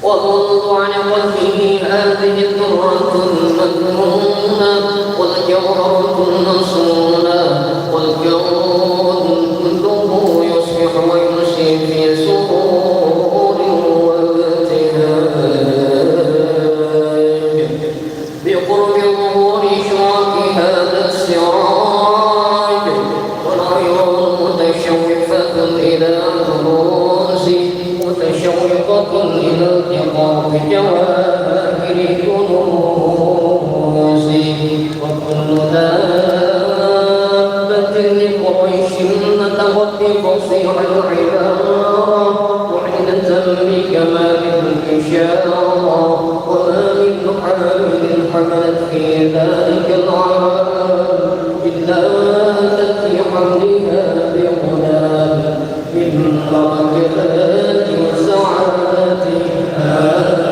ومنذ على قلبه هذه الذرة المكنونة والجوهرة المصونة والكون كله يصبح ويمسي في سرور وابتهاج بقرب ظهور شعاع هذا السراج والعيون متشوفة إلى دروس متشوقة إلى التقاط جواهر كنوز وكل دابة لقريش نتغطي فصيح العبارة وحدة بكمال الإشارة وما من حامل حملت في ذلك العام إلا أتت في حملها بغلام من بركات وسعادة هذا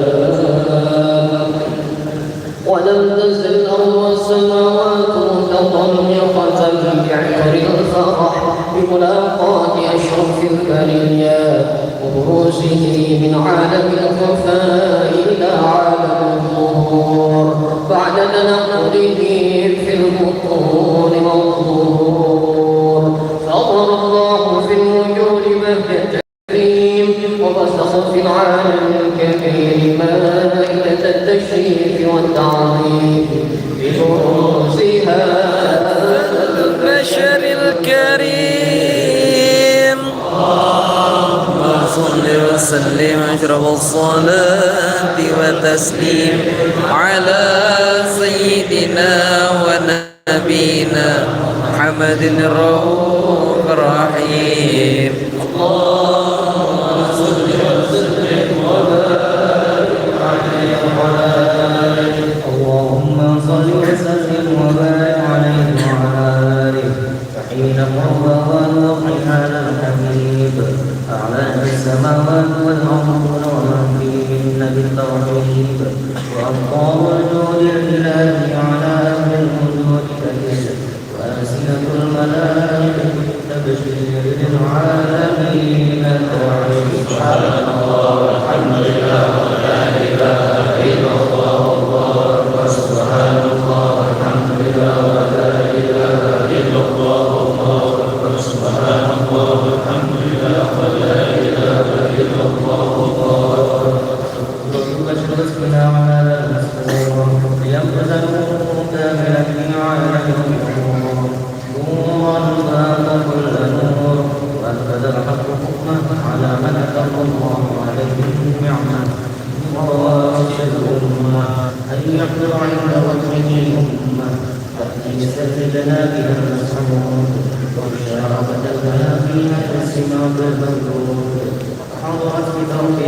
الإمام ولم تزل الأرض والسماوات متضمخة بعطر الفرح بملاقاة أشرف البريات وبروزه من عالم الخفاء إلى عالم الظهور بعد تنقله في البطون والظهور فأظهر الله في الوجود بهجة التكريم وبث في العالم الكبير مائدة التشريف والتعظيم ببروز هذا البشر الكريم اللهم صل وسلم أشرف الصلاة والتسليم على سيدنا ونبينا محمد الرؤوف الرحيم اللهم صل وسلم وبارك عليه وعلى آله اللهم صل وسلم وبارك عليه وعلى آله فحين قرب والوقت على الحبيب أعلى السماوات والأرض ومن فيهن بالتوحيد وأبطال الجود الإلهي على أهل الوجود تكس وألسنة الملائكة تبشير للعالمين توحيد سبحان الله والحمد لله ولا إله إلا الله والله أكبر سبحان الله والحمد لله ولا إله إلا الله والله أكبر سبحان الله والحمد لله ولا إله إلا الله والله أكبر بسمنا على المسرور ليبتلوا كاملا في عالم الأمور نورا فاق كل نور وأنفذ الحق حكمه على من أتم الله عليه النعمة وراشد الأمة أن يحضر عند وجهه الأمة تأتي سجدنا بها المسعود وبشارة لها فيها السماء المولود حضرت بفرق